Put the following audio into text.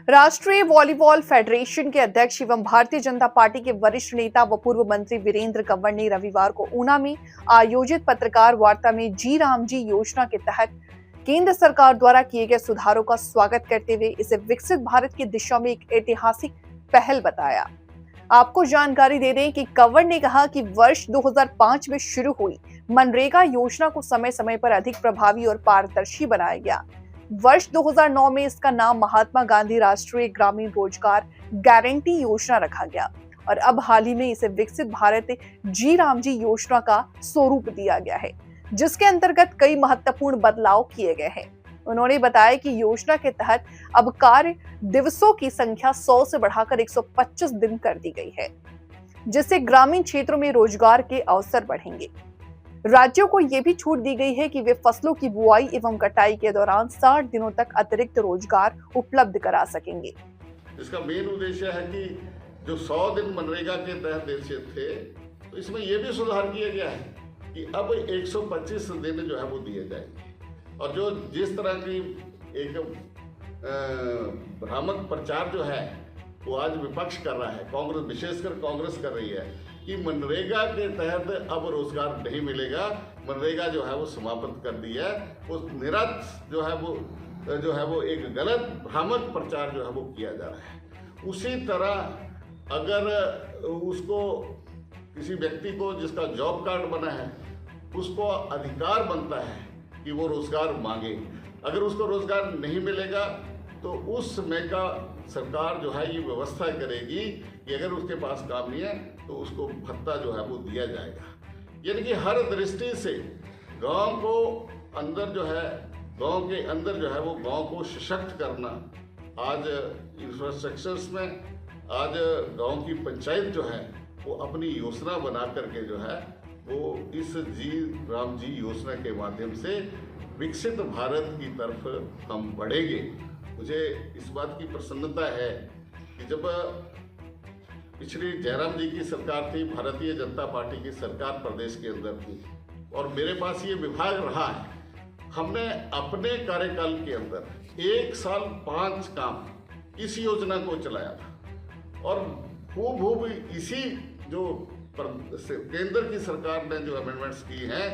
राष्ट्रीय volleyball federation के अध्यक्ष एवं भारतीय जनता पार्टी के वरिष्ठ नेता व पूर्व मंत्री वीरेंद्र कंवर ने रविवार को ऊना में आयोजित पत्रकार वार्ता में जी राम जी योजना के तहत केंद्र सरकार द्वारा किए गए सुधारों का स्वागत करते हुए इसे विकसित भारत की दिशा में एक ऐतिहासिक पहल बताया। आपको जानकारी दे दें कि कंवर ने कहा कि वर्ष 2005 में शुरू हुई मनरेगा योजना को समय समय पर अधिक प्रभावी और पारदर्शी बनाया गया। वर्ष 2009 में इसका नाम महात्मा गांधी राष्ट्रीय ग्रामीण रोजगार गारंटी योजना रखा गया और अब हाल ही में इसे विकसित भारत जी राम जी योजना का स्वरूप दिया गया है, जिसके अंतर्गत कई महत्वपूर्ण बदलाव किए गए हैं। उन्होंने बताया कि योजना के तहत अब कार्य दिवसों की संख्या 100 से बढ़ाकर 125 दिन कर दी गई है, जिससे ग्रामीण क्षेत्रों में रोजगार के अवसर बढ़ेंगे। राज्यों को यह भी छूट दी गई है कि वे फसलों की बुआई एवं कटाई के दौरान 60 दिनों तक अतिरिक्त रोजगार उपलब्ध करा सकेंगे। इसका मेन उद्देश्य है कि जो 100 दिन मनरेगा के तहत देश थे, तो इसमें यह भी सुधार किया गया है कि अब 125 दिन जो है वो दिए जाएंगे। और जो जिस तरह की एक भ्रामक प्रचार जो है वो आज विपक्ष कर रहा है, कांग्रेस, विशेषकर कांग्रेस कर रही है कि मनरेगा के तहत अब रोजगार नहीं मिलेगा, मनरेगा जो है वो समाप्त कर दी है, वो निरंतर जो है वो एक गलत भ्रामक प्रचार जो है वो किया जा रहा है। उसी तरह अगर उसको किसी व्यक्ति को जिसका जॉब कार्ड बना है उसको अधिकार बनता है कि वो रोजगार मांगे, अगर उसको रोजगार नहीं मिलेगा तो उस समय का सरकार जो है ये व्यवस्था करेगी कि अगर उसके पास काम नहीं है तो उसको भत्ता जो है वो दिया जाएगा। यानी कि हर दृष्टि से गांव को अंदर जो है, गांव के अंदर जो है वो गांव को सशक्त करना, आज इंफ्रास्ट्रक्चर्स में आज गांव की पंचायत जो है वो अपनी योजना बना करके जो है वो इस जी राम जी योजना के माध्यम से विकसित भारत की तरफ हम बढ़ेंगे। मुझे इस बात की प्रसन्नता है कि जब पिछली जयराम जी की सरकार थी, भारतीय जनता पार्टी की सरकार प्रदेश के अंदर थी और मेरे पास ये विभाग रहा है, हमने अपने कार्यकाल के अंदर 1 साल 5 काम इस योजना को चलाया था और खूब इसी जो केंद्र की सरकार ने जो अमेंडमेंट्स की हैं